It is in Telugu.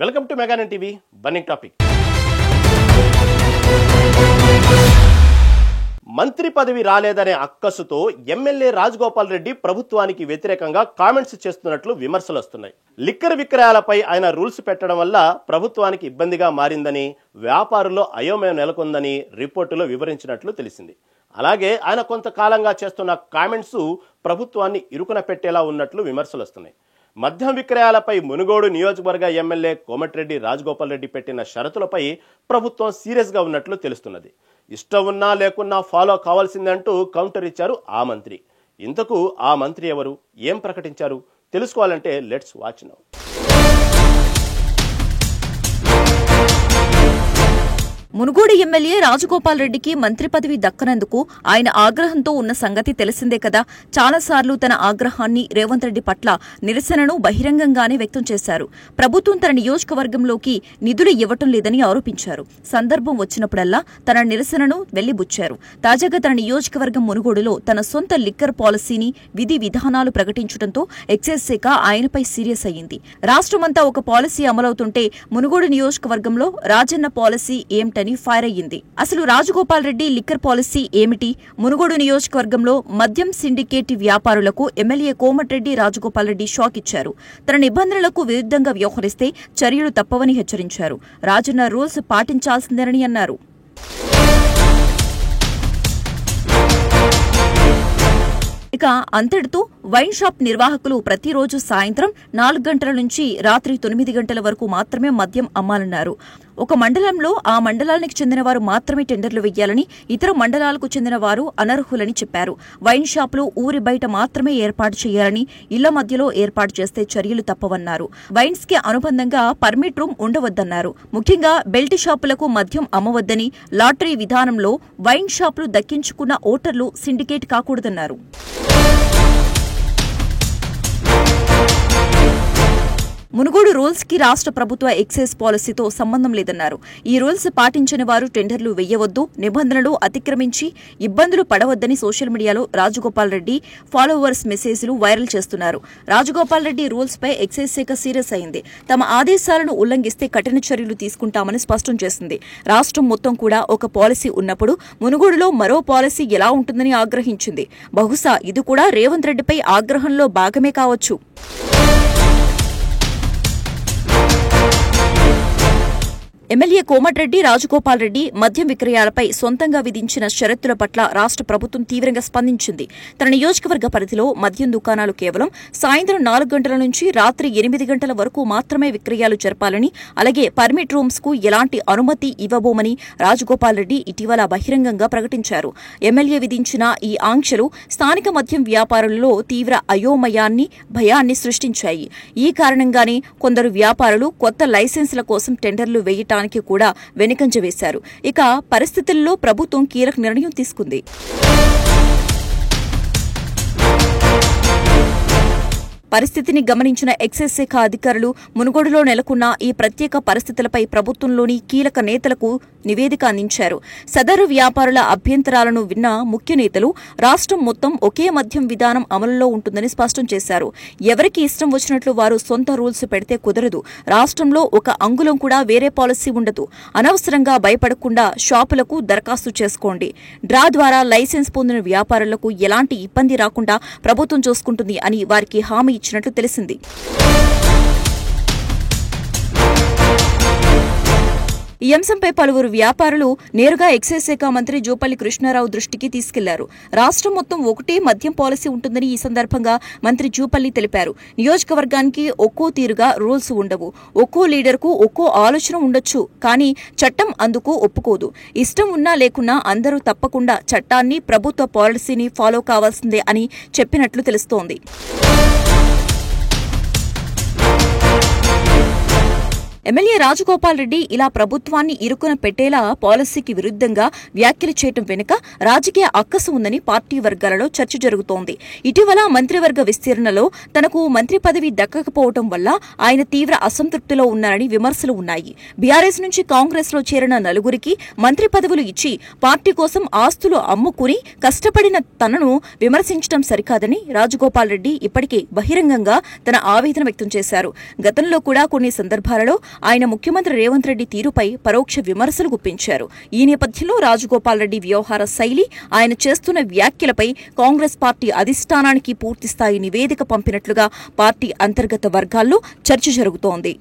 వెల్కమ్ టు మెగానన్ టీవీ. Burning topic. మంత్రి పదవి రాలేదనే అక్కసుతో ఎమ్మెల్యే రాజగోపాల్ రెడ్డి ప్రభుత్వానికి వ్యతిరేకంగా కామెంట్స్ చేస్తున్నట్లు విమర్శలు వస్తున్నాయి. లిక్కర్ విక్రయాలపై ఆయన రూల్స్ పెట్టడం వల్ల ప్రభుత్వానికి ఇబ్బందిగా మారిందని, వ్యాపారుల్లో అయోమయం నెలకొందని రిపోర్టులో వివరించినట్లు తెలిసింది. అలాగే ఆయన కొంతకాలంగా చేస్తున్న కామెంట్స్ ప్రభుత్వాన్ని ఇరుకున పెట్టేలా ఉన్నట్లు విమర్శలు వస్తున్నాయి. మద్యం విక్రయాలపై మునుగోడు నియోజకవర్గ ఎమ్మెల్యే కోమటిరెడ్డి రాజగోపాల్ రెడ్డి పెట్టిన షరతులపై ప్రభుత్వం సీరియస్గా ఉన్నట్లు తెలుస్తున్నది. ఇష్టం ఉన్నా లేకున్నా ఫాలో కావాల్సిందంటూ కౌంటర్ ఇచ్చారు ఆ మంత్రి. ఇంతకు ఆ మంత్రి ఎవరు, ఏం ప్రకటించారు తెలుసుకోవాలంటే let's watch now. Munugode MLA Rajagopal రెడ్డికి మంత్రి పదవి దక్కనందుకు ఆయన ఆగ్రహంతో ఉన్న సంగతి తెలిసిందే కదా. చాలాసార్లు తన ఆగ్రహాన్ని రేవంత్ రెడ్డి పట్ల నిరసనను బహిరంగంగానే వ్యక్తం చేశారు. ప్రభుత్వం తన నియోజకవర్గంలోకి నిధులు ఇవ్వటం లేదని ఆరోపించారు. సందర్భం వచ్చినప్పుడల్లా తన నిరసనను వెళ్లిబుచ్చారు. తాజాగా తన నియోజకవర్గం మునుగోడులో తన సొంత లిక్కర్ పాలసీని, విధి విధానాలు ప్రకటించడంతో ఎక్సైజ్ శాఖ ఆయనపై సీరియస్ అయ్యింది. రాష్ట్రమంతా ఒక పాలసీ అమలవుతుంటే మునుగోడు నియోజకవర్గంలో రాజన్న పాలసీ ఏమిటని ఫైర్ అయ్యింది. అసలు రాజగోపాల్ రెడ్డి లిక్కర్ పాలసీ ఏమిటి? మునుగోడు నియోజకవర్గంలో మద్యం సిండికేట్ వ్యాపారులకు ఎమ్మెల్యే కోమటిరెడ్డి రాజగోపాల్ రెడ్డి షాక్ ఇచ్చారు. తన నిబంధనలకు విరుద్ధంగా వ్యవహరిస్తే చర్యలు తప్పవని హెచ్చరించారు. రాజన్న రూల్స్ పాటించాల్సిందేనని అన్నారు. ఇక అంతటితో వైన్ షాప్ నిర్వాహకులు ప్రతిరోజు సాయంత్రం 4 గంటల నుంచి రాత్రి 9 గంటల వరకు మాత్రమే మద్యం అమ్మాలన్నారు. ఒక మండలంలో ఆ మండలానికి చెందిన వారు మాత్రమే టెండర్లు వెయ్యాలని, ఇతర మండలాలకు చెందిన వారు అనర్హులని చెప్పారు. వైన్ షాపులు ఊరి బయట మాత్రమే ఏర్పాటు చేయాలని, ఇళ్ల మధ్యలో ఏర్పాటు చేస్తే చర్యలు తప్పవన్నారు. వైన్స్ కి అనుబంధంగా పర్మిట్ రూమ్ ఉండవద్దన్నారు. ముఖ్యంగా బెల్ట్ షాపులకు మద్యం అమ్మవద్దని, లాటరీ విధానంలో వైన్ షాపులు దక్కించుకున్న ఓటర్లు సిండికేట్ కాకూడదన్నారు. మునుగోడు రూల్స్ కి రాష్ట్ర ప్రభుత్వ ఎక్సైజ్ పాలసీతో సంబంధం లేదన్నారు. ఈ రూల్స్ పాటించని వారు టెండర్లు వెయ్యవద్దు, నిబంధనలు అతిక్రమించి ఇబ్బందులు పడవద్దని సోషల్ మీడియాలో రాజగోపాల్ రెడ్డి ఫాలోవర్స్ మెసేజ్లు వైరల్ చేస్తున్నారు. రాజగోపాల్ రెడ్డి రూల్స్ పై ఎక్సైజ్ శాఖ సీరియస్ అయింది. తమ ఆదేశాలను ఉల్లంఘిస్తే కఠిన చర్యలు తీసుకుంటామని స్పష్టం చేసింది. రాష్ట్రం మొత్తం కూడా ఒక పాలసీ ఉన్నప్పుడు మునుగోడులో మరో పాలసీ ఎలా ఉంటుందని ఆగ్రహించింది. బహుశా ఇది కూడా రేవంత్ రెడ్డిపై ఆగ్రహంలో భాగమే కావచ్చు. ఎమ్మెల్యే కోమటిరెడ్డి రాజగోపాల్ రెడ్డి మద్యం విక్రయాలపై సొంతంగా విధించిన షరతుల పట్ల రాష్ట్ర ప్రభుత్వం తీవ్రంగా స్పందించింది. తన నియోజకవర్గ పరిధిలో మద్యం దుకాణాలు కేవలం సాయంత్రం 4 గంటల నుంచి రాత్రి 8 గంటల వరకు మాత్రమే విక్రయాలు జరపాలని, అలాగే పర్మిట్ రూమ్స్ కు ఎలాంటి అనుమతి ఇవ్వబోమని రాజగోపాల్ రెడ్డి ఇటీవల బహిరంగంగా ప్రకటించారు. ఎమ్మెల్యే విధించిన ఈ ఆంక్షలు స్థానిక మద్యం వ్యాపారులలో తీవ్ర అయోమయాన్ని, భయాన్ని సృష్టించాయి. ఈ కారణంగానే కొందరు వ్యాపారులు కొత్త లైసెన్సుల కోసం టెండర్లు వేయటానికి కూడా వెనుకంజ వేశారు. ఇక పరిస్థితుల్లో ప్రభుత్వం కీలక నిర్ణయం తీసుకుంది. పరిస్థితిని గమనించిన ఎక్సైజ్ శాఖ అధికారులు మునుగోడులో నెలకొన్న ఈ ప్రత్యేక పరిస్థితులపై ప్రభుత్వంలోని కీలక నేతలకు నివేదిక అందించారు. సదరు వ్యాపారుల అభ్యంతరాలను విన్న ముఖ్య నేతలు రాష్ట్రం మొత్తం ఒకే మద్యం విధానం అమలులో ఉంటుందని స్పష్టం చేశారు. ఎవరికి ఇష్టం వచ్చినట్లు వారు సొంత రూల్స్ పెడితే కుదరదు. రాష్ట్రంలో ఒక అంగుళం కూడా వేరే పాలసీ ఉండదు. అనవసరంగా భయపడకుండా షాపులకు దరఖాస్తు చేసుకోండి. డ్రా ద్వారా లైసెన్స్ పొందిన వ్యాపారులకు ఎలాంటి ఇబ్బంది రాకుండా ప్రభుత్వం చూసుకుంటుంది అని వారికి హామీ ఇచ్చినట్లు తెలిసింది. ఈ అంశంపై పలువురు వ్యాపారులు నేరుగా ఎక్సైజ్ శాఖ మంత్రి జూపల్లి కృష్ణారావు దృష్టికి తీసుకెళ్లారు. రాష్ట్రం మొత్తం ఒకటే మద్యం పాలసీ ఉంటుందని ఈ సందర్భంగా మంత్రి జూపల్లి తెలిపారు. నియోజకవర్గానికి ఒక్కో తీరుగా రూల్స్ ఉండవు. ఒక్కో లీడర్కు ఒక్కో ఆలోచన ఉండొచ్చు. కానీ చట్టం అందుకు ఒప్పుకోదు. ఇష్టం ఉన్నా లేకున్నా అందరూ తప్పకుండా చట్టాన్ని, ప్రభుత్వ పాలసీని ఫాలో కావాల్సిందే అని చెప్పినట్లు తెలుస్తోంది. ఎమ్మెల్యే రాజగోపాల్ రెడ్డి ఇలా ప్రభుత్వాన్ని ఇరుకున పెట్టేలా పాలసీకి విరుద్ధంగా వ్యాఖ్యలు చేయడం వెనుక రాజకీయ అక్కసు ఉందని పార్టీ వర్గాలలో చర్చ జరుగుతోంది. ఇటీవల మంత్రివర్గ విస్తీర్ణలో తనకు మంత్రి పదవి దక్కకపోవడం వల్ల ఆయన తీవ్ర అసంతృప్తిలో ఉన్నారని విమర్శలు ఉన్నాయి. బీఆర్ఎస్ నుంచి కాంగ్రెస్ లో చేరిన నలుగురికి మంత్రి పదవులు ఇచ్చి పార్టీ కోసం ఆస్తులు అమ్ముకుని కష్టపడిన తనను విమర్శించడం సరికాదని రాజగోపాల్ రెడ్డి ఇప్పటికే బహిరంగంగా తన ఆవేదన వ్యక్తం చేశారు. గతంలో కూడా కొన్ని సందర్భాలలో ఆయన ముఖ్యమంత్రి రేవంత్ రెడ్డి తీరుపై పరోక్ష విమర్శలు గుప్పించారు. ఈ నేపథ్యంలో రాజగోపాల్ రెడ్డి వ్యవహార శైలి, ఆయన చేస్తున్న వ్యాఖ్యలపై కాంగ్రెస్ పార్టీ అధిష్టానానికి పూర్తిస్థాయి నివేదిక పంపినట్లుగా పార్టీ అంతర్గత వర్గాల్లో చర్చ జరుగుతోంది.